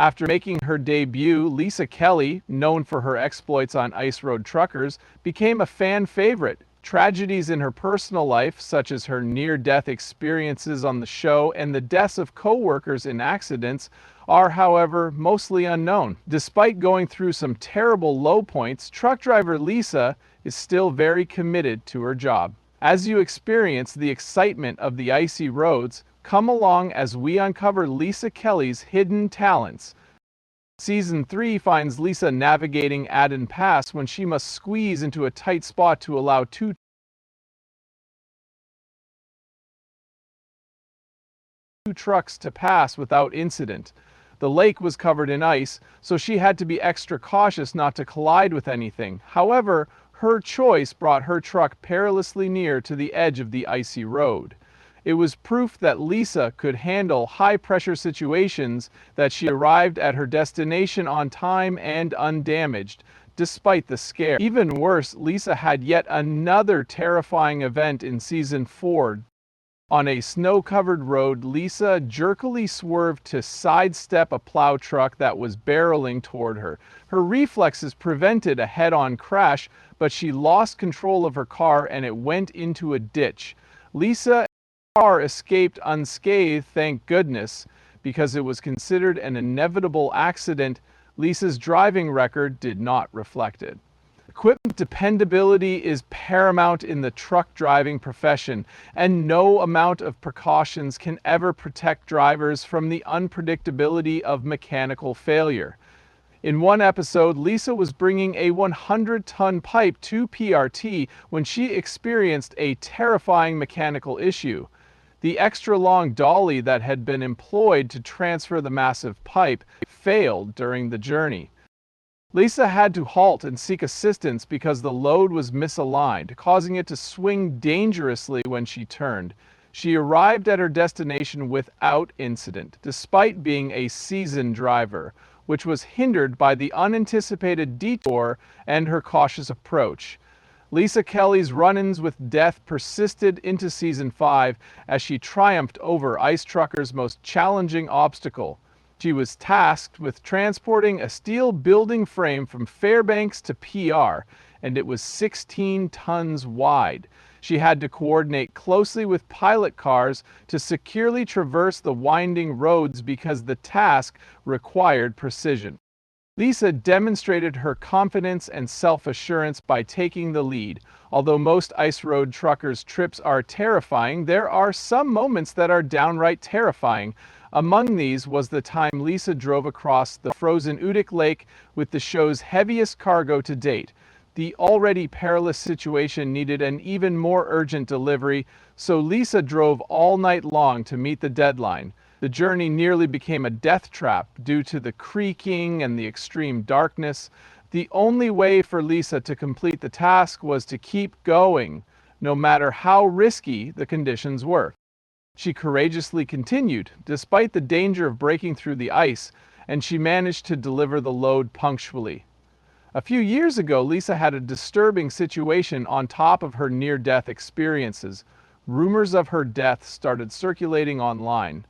After making her debut, Lisa Kelly, known for her exploits on Ice Road Truckers, became a fan favorite. Tragedies in her personal life, such as her near-death experiences on the show and the deaths of co-workers in accidents, are, however, mostly unknown. Despite going through some terrible low points, truck driver Lisa is still very committed to her job. As you experience the excitement of the icy roads, come along as we uncover Lisa Kelly's hidden talents. Season 3 finds Lisa navigating Aden Pass when she must squeeze into a tight spot to allow two trucks to pass without incident. The lake was covered in ice, so she had to be extra cautious not to collide with anything. However, her choice brought her truck perilously near to the edge of the icy road. It was proof that Lisa could handle high-pressure situations, that she arrived at her destination on time and undamaged, despite the scare. Even worse, Lisa had yet another terrifying event in Season 4. On a snow-covered road, Lisa jerkily swerved to sidestep a plow truck that was barreling toward her. Her reflexes prevented a head-on crash, but she lost control of her car and it went into a ditch. Lisa's car escaped unscathed, thank goodness, because it was considered an inevitable accident. Lisa's driving record did not reflect it. Equipment dependability is paramount in the truck driving profession, and no amount of precautions can ever protect drivers from the unpredictability of mechanical failure. In one episode, Lisa was bringing a 100-ton pipe to PRT when she experienced a terrifying mechanical issue. The extra-long dolly that had been employed to transfer the massive pipe failed during the journey. Lisa had to halt and seek assistance because the load was misaligned, causing it to swing dangerously when she turned. She arrived at her destination without incident, despite being a seasoned driver, which was hindered by the unanticipated detour and her cautious approach. Lisa Kelly's run-ins with death persisted into Season 5 as she triumphed over Ice Trucker's most challenging obstacle. She was tasked with transporting a steel building frame from Fairbanks to PR, and it was 16 tons wide. She had to coordinate closely with pilot cars to securely traverse the winding roads because the task required precision. Lisa demonstrated her confidence and self-assurance by taking the lead. Although most ice road truckers' trips are terrifying, there are some moments that are downright terrifying. Among these was the time Lisa drove across the frozen Utic Lake with the show's heaviest cargo to date. The already perilous situation needed an even more urgent delivery, so Lisa drove all night long to meet the deadline. The journey nearly became a death trap due to the creaking and the extreme darkness. The only way for Lisa to complete the task was to keep going, no matter how risky the conditions were. She courageously continued, despite the danger of breaking through the ice, and she managed to deliver the load punctually. A few years ago, Lisa had a disturbing situation on top of her near-death experiences. Rumors of her death started circulating online.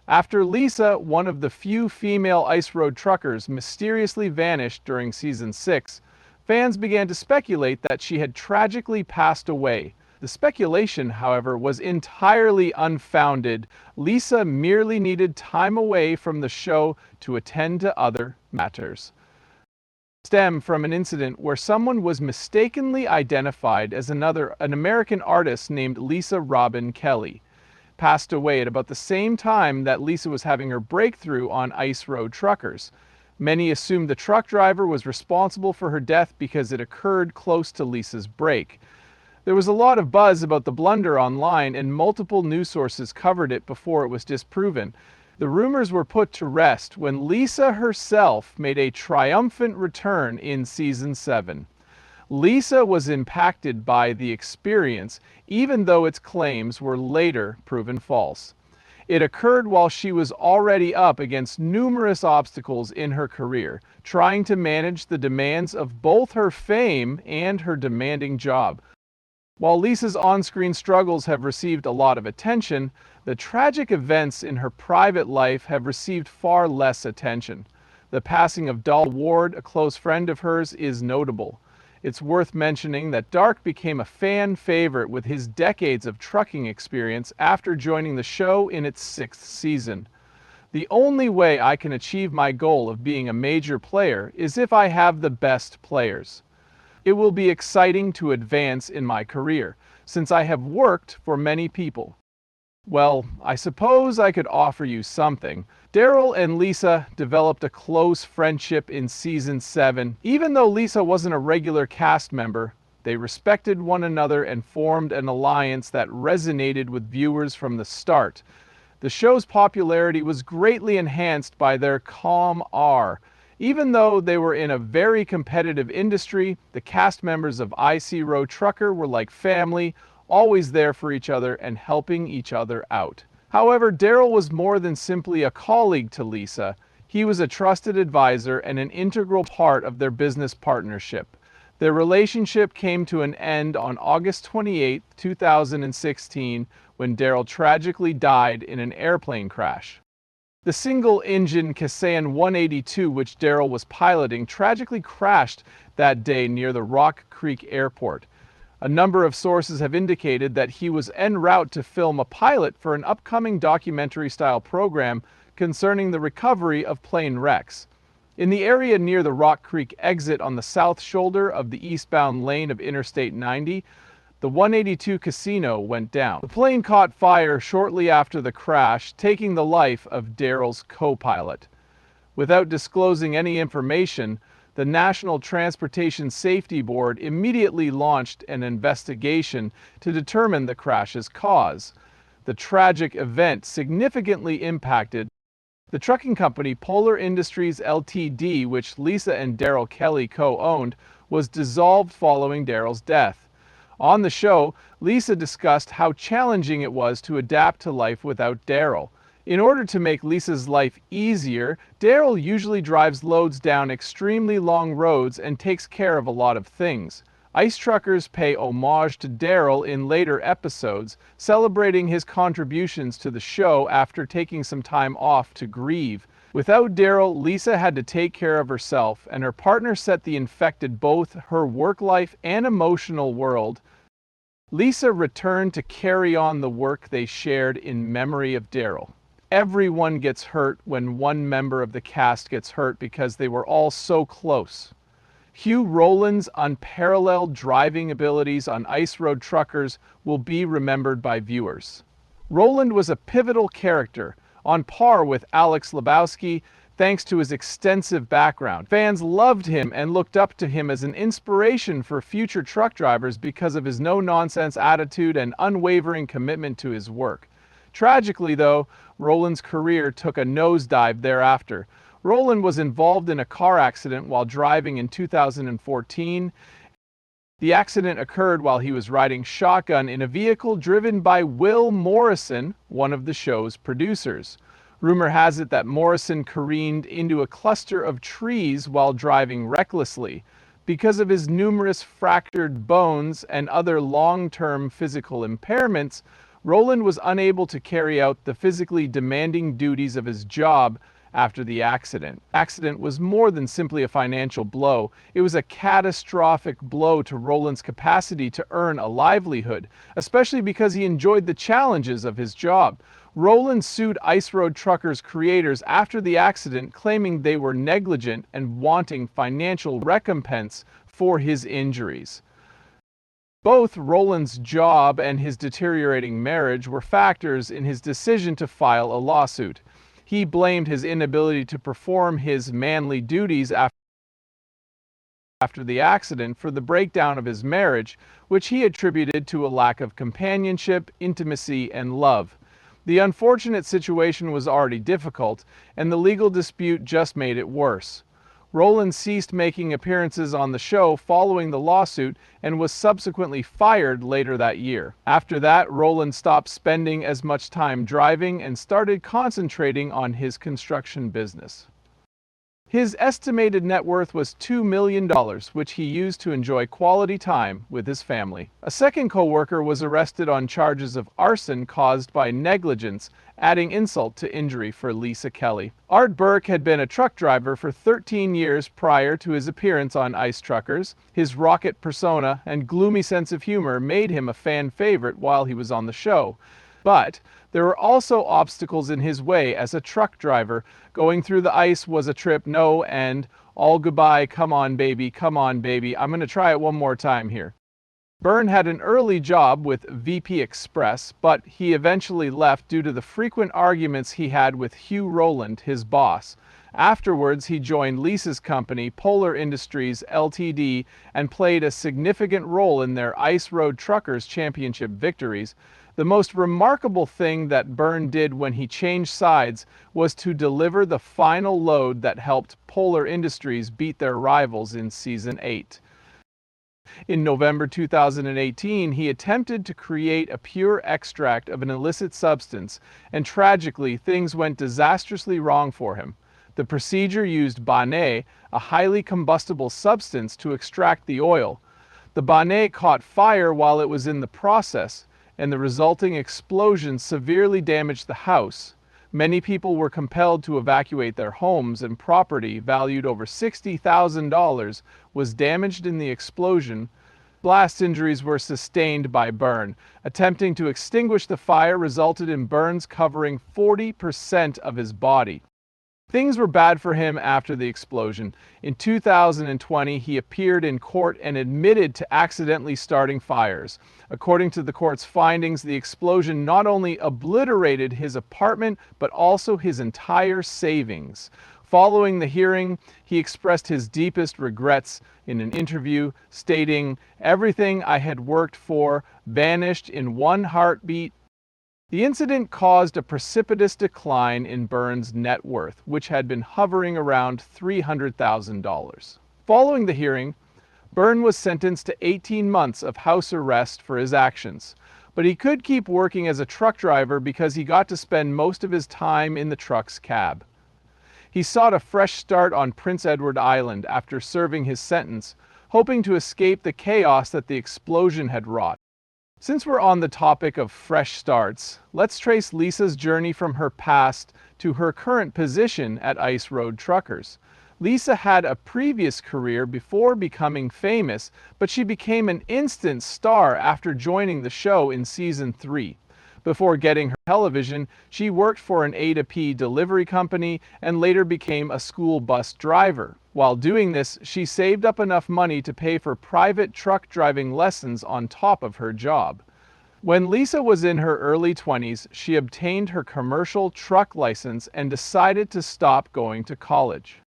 After Lisa, one of the few female ice road truckers, mysteriously vanished during Season 6, fans began to speculate that she had tragically passed away. The speculation, however, was entirely unfounded. Lisa merely needed time away from the show to attend to other matters. Stem from an incident where someone was mistakenly identified as an American artist named Lisa Robin Kelly. Passed away at about the same time that Lisa was having her breakthrough on Ice Road Truckers. Many assumed the truck driver was responsible for her death because it occurred close to Lisa's break. There was a lot of buzz about the blunder online, and multiple news sources covered it before it was disproven. The rumors were put to rest when Lisa herself made a triumphant return in Season 7. Lisa was impacted by the experience, even though its claims were later proven false. It occurred while she was already up against numerous obstacles in her career, trying to manage the demands of both her fame and her demanding job. While Lisa's on-screen struggles have received a lot of attention, The tragic events in her private life have received far less attention. The passing of Doll Ward, a close friend of hers, is notable. It's worth mentioning that Dark became a fan favorite with his decades of trucking experience after joining the show in its 6th season. The only way I can achieve my goal of being a major player is if I have the best players. It will be exciting to advance in my career, since I have worked for many people. Well, I suppose I could offer you something. Daryl and Lisa developed a close friendship in Season 7. Even though Lisa wasn't a regular cast member, they respected one another and formed an alliance that resonated with viewers from the start. The show's popularity was greatly enhanced by their calm air. Even though they were in a very competitive industry, the cast members of IC Row Trucker were like family, always there for each other and helping each other out. However, Daryl was more than simply a colleague to Lisa. He was a trusted advisor and an integral part of their business partnership. Their relationship came to an end on August 28, 2016, when Daryl tragically died in an airplane crash. The single-engine Kasan 182, which Daryl was piloting, tragically crashed that day near the Rock Creek Airport. A number of sources have indicated that he was en route to film a pilot for an upcoming documentary-style program concerning the recovery of plane wrecks. In the area near the Rock Creek exit on the south shoulder of the eastbound lane of Interstate 90, the 182 Casino went down. The plane caught fire shortly after the crash, taking the life of Daryl's co-pilot. Without disclosing any information, the National Transportation Safety Board immediately launched an investigation to determine the crash's cause. The tragic event significantly impacted the trucking company Polar Industries Ltd., which Lisa and Daryl Kelly co-owned, was dissolved following Daryl's death. On the show, Lisa discussed how challenging it was to adapt to life without Daryl. In order to make Lisa's life easier, Daryl usually drives loads down extremely long roads and takes care of a lot of things. Ice truckers pay homage to Daryl in later episodes, celebrating his contributions to the show after taking some time off to grieve. Without Daryl, Lisa had to take care of herself, and her partner set the infected both her work life and emotional world. Lisa returned to carry on the work they shared in memory of Daryl. Everyone gets hurt when one member of the cast gets hurt because they were all so close. Hugh Rowland's unparalleled driving abilities on Ice Road Truckers will be remembered by viewers. Rowland was a pivotal character, on par with Alex Lebowski, thanks to his extensive background. Fans loved him and looked up to him as an inspiration for future truck drivers because of his no-nonsense attitude and unwavering commitment to his work. Tragically, though, Rowland's career took a nosedive thereafter. Rowland was involved in a car accident while driving in 2014. The accident occurred while he was riding shotgun in a vehicle driven by Will Morrison, one of the show's producers. Rumor has it that Morrison careened into a cluster of trees while driving recklessly. Because of his numerous fractured bones and other long-term physical impairments, Rowland was unable to carry out the physically demanding duties of his job after the accident. The accident was more than simply a financial blow. It was a catastrophic blow to Rowland's capacity to earn a livelihood, especially because he enjoyed the challenges of his job. Rowland sued Ice Road Truckers creators after the accident, claiming they were negligent and wanting financial recompense for his injuries. Both Rowland's job and his deteriorating marriage were factors in his decision to file a lawsuit. He blamed his inability to perform his manly duties after the accident for the breakdown of his marriage, which he attributed to a lack of companionship, intimacy, and love. The unfortunate situation was already difficult, and the legal dispute just made it worse. Rowland ceased making appearances on the show following the lawsuit and was subsequently fired later that year. After that, Rowland stopped spending as much time driving and started concentrating on his construction business. His estimated net worth was $2 million, which he used to enjoy quality time with his family. A second coworker was arrested on charges of arson caused by negligence, adding insult to injury for Lisa Kelly. Art Burke had been a truck driver for 13 years prior to his appearance on Ice Truckers. His rocket persona and gloomy sense of humor made him a fan favorite while he was on the show. But there were also obstacles in his way as a truck driver. Going through the ice was a trip no end. All goodbye, come on baby, I'm gonna try it one more time here. Byrne had an early job with VP Express, but he eventually left due to the frequent arguments he had with Hugh Rowland, his boss. Afterwards, he joined Lisa's company, Polar Industries Ltd., and played a significant role in their Ice Road Truckers Championship victories. The most remarkable thing that Byrne did when he changed sides was to deliver the final load that helped Polar Industries beat their rivals in Season 8. In November 2018, he attempted to create a pure extract of an illicit substance, and tragically, things went disastrously wrong for him. The procedure used Banné, a highly combustible substance, to extract the oil. The Banné caught fire while it was in the process, and the resulting explosion severely damaged the house. Many people were compelled to evacuate their homes, and property, valued over $60,000, was damaged in the explosion. Blast injuries were sustained by Byrne. Attempting to extinguish the fire resulted in burns covering 40% of his body. Things were bad for him after the explosion. In 2020, he appeared in court and admitted to accidentally starting fires. According to the court's findings, the explosion not only obliterated his apartment, but also his entire savings. Following the hearing, he expressed his deepest regrets in an interview, stating, "Everything I had worked for vanished in one heartbeat." The incident caused a precipitous decline in Byrne's net worth, which had been hovering around $300,000. Following the hearing, Byrne was sentenced to 18 months of house arrest for his actions, but he could keep working as a truck driver because he got to spend most of his time in the truck's cab. He sought a fresh start on Prince Edward Island after serving his sentence, hoping to escape the chaos that the explosion had wrought. Since we're on the topic of fresh starts, let's trace Lisa's journey from her past to her current position at Ice Road Truckers. Lisa had a previous career before becoming famous, but she became an instant star after joining the show in Season 3. Before getting her television, she worked for an A2P delivery company and later became a school bus driver. While doing this, she saved up enough money to pay for private truck driving lessons on top of her job. When Lisa was in her early 20s, she obtained her commercial truck license and decided to stop going to college.